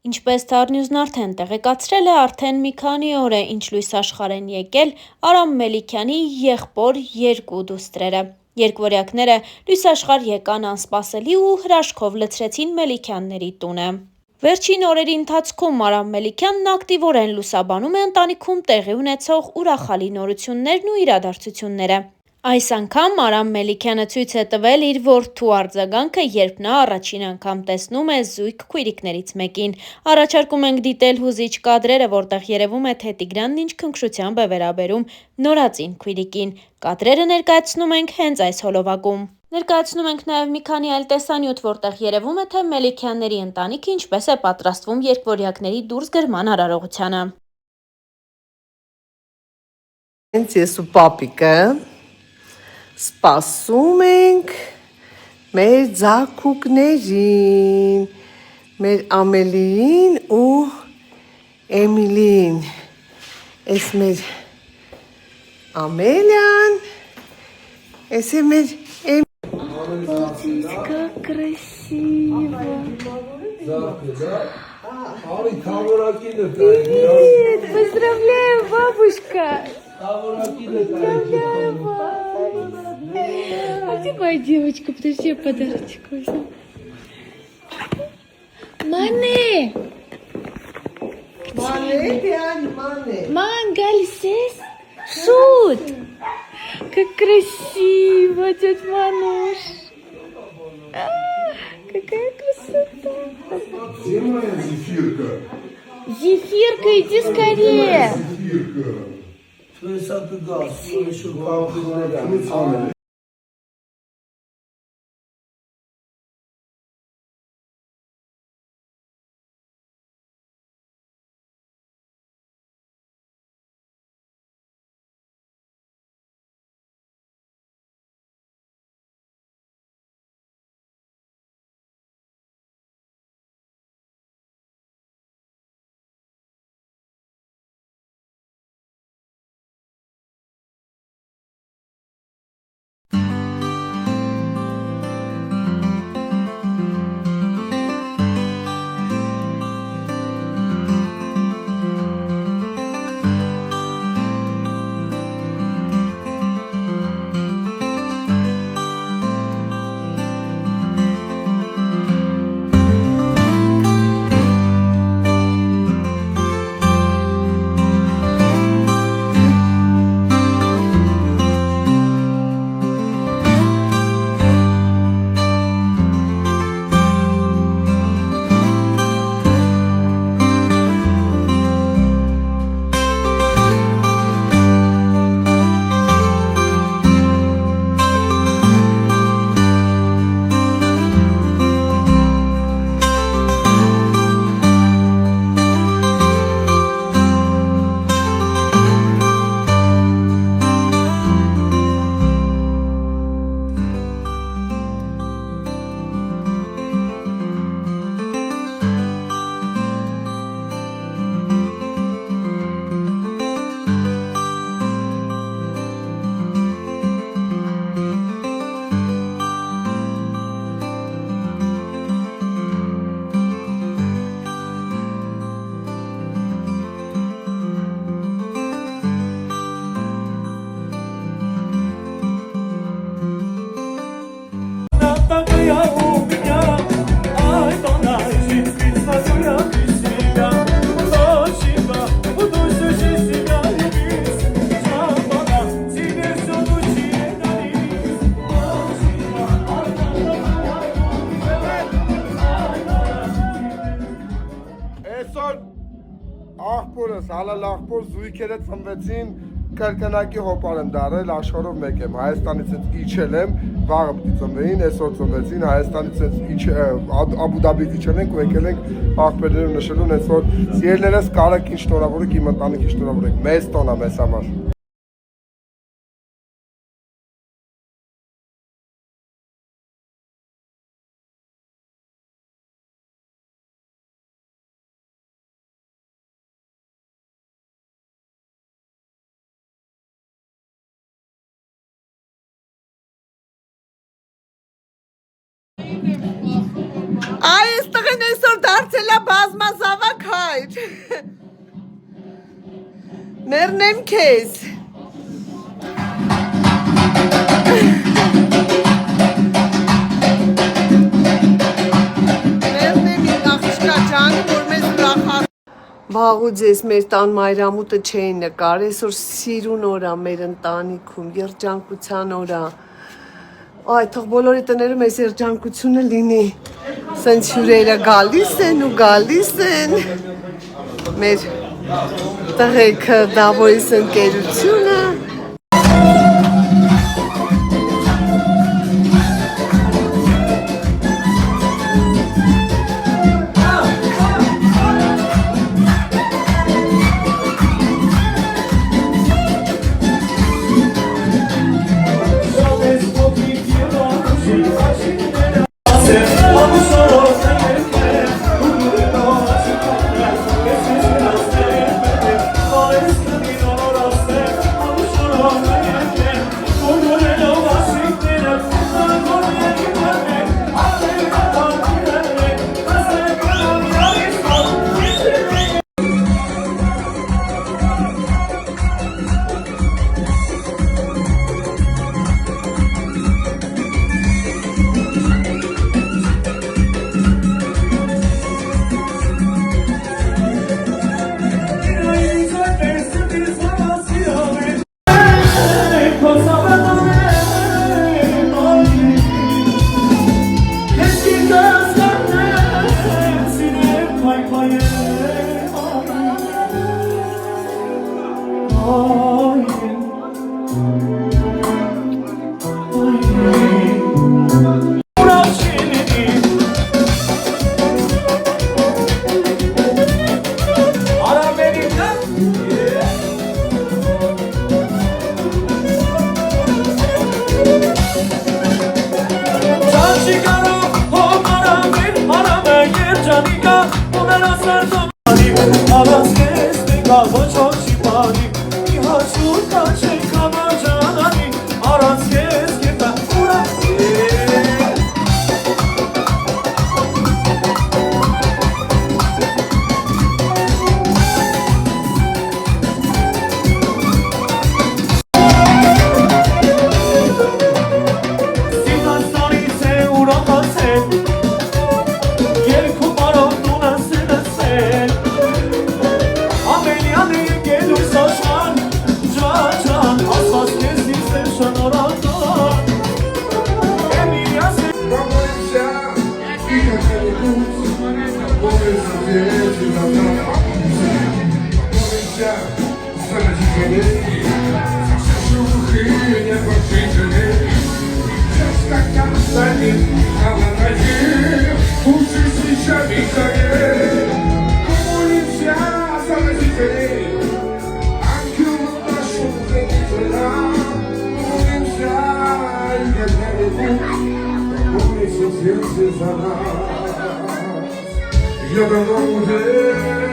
Ինչպես Թարնյուզն արդեն տեղեկացրել է, արդեն մի քանի օր է, ինչ լույս աշխարհ են եկել Արամ Մելիքյանի եղբոր երկու դուստրերը։ Երկվորյակները լույս աշխարհ եկան անսպասելի ու հրաշքով լցրեցին Մելիքյանների տունը։ Վերջին օրերի ընթացքում Արամ Մելիքյանն ակտիվորեն լուսաբանում է ընտանիքում տեղի ունեցող ուրախալի նորություններն ու իրադարձությունները։ Այս անգամ Արամ Մելիքյանը ցույց է տվել իր որդու արձագանքը, երբ նա առաջին անգամ տեսնում է զույգ քույրիկներից մեկին։ Առաջարկում ենք դիտել հուզիչ կադրերը, որտեղ երևում է, թե Տիգրանն ինչ քնքշությամբ է վերաբերում նորածին քույրիկին։ Կադրերը ներկայացնում ենք հենց այս հոլովակում։ Ներկայացնում ենք նաև մի քանի այլ տեսանյութ, որտեղ երևում է, թե Մելիքյանների ընտանիքը ինչպես է պատրաստվում երկվորյակների դուրս գրման արարողությանը։ Հենց ես ու պապիկը սպասում ենք մեր ձագուկներին, մեր Ամելիին ու Էմիլիին։ Էս մեր Ամելիան, էս է մեր Балтийска красиво. Привет! Поздравляю, бабушка! Поздравляю, бабушка! А где моя девочка? Подожди, я подарочек возьму. Мане! Ман, Галисес? Шут! Как красиво, тетя Мануш! Какая красота! Где моя зефирка? Зефирка, иди скорее! Зефирка. Աղբորս, հալալ աղբոր զույգերը ծնվեցին կրկնակի հոպար եմ դարել, աշխարհով մեկ եմ, Հայաստանից իջել եմ, վաղը պիտի ծնվեին, այսօր ծնվեցին, Հայաստանից Աբու Դաբիից իջել ենք ու եկել ենք աղբերները նշելուն, այսօր սիրելիներս կարեք ինչ շնորհավորեք, իմ ընտանիքին շնորհավորեք, մեծ տոն է մեզ համար։ Այս տղեն այսօր դարձել է բազմազավակ Մեռնեմ քեզ։ Մեռնեմ իմ աղջկա ջան, որ մեզ ուրախ Վաղուց ես մեր տան մայրամուտը չէի նկար, այսօր սիրուն օր է մեր ընտանիքում, երջանկության օր է։ Այ թող բոլորի տներում այս երջանկությունը լինի։ Սենց հյուրերը գալիս են ու գալիս են։ Մեր տղեկը Դավոյիս ընկերությունը։ Я давно уже